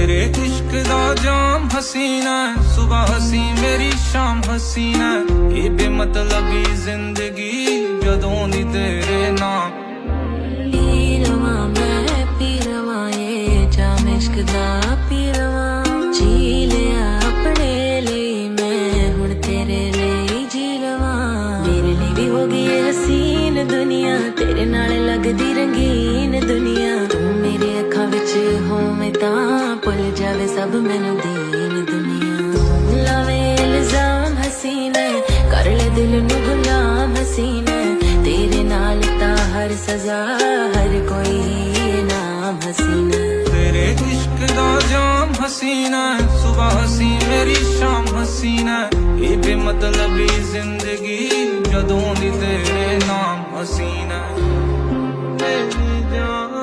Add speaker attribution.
Speaker 1: तेरे इश्क दा जाम हसीना, सुबह हसी मेरी शाम हसीना, ये बेमतलबी जिंदगी जदों दी तेरे नाम।
Speaker 2: पी रवां मैं पी रवां ये जाम इश्क दा पी रवां, जी लिया अपने लिए मैं हुण तेरे लिए जी लवां। मेरे लिए भी हो गई है हसीन दुनिया, तेरे नाल लगदी रंगीन दुनिया। तू मेरे अखां विच होवे तां भुल जावे सब मैनू दीन दुनिया। तू लावे इल्जाम हसीना, कर ले दिल नू गुलाम हसीना, तेरे नाल तां हर सजा हर कोई नाम हसीना।
Speaker 1: तेरे इश्क दा जाम हसीना, सुबह हसी मेरी शाम हसीना, ये बेमतलबी जिंदगी जदों दी तेरे नाम हसीना। मेरी जान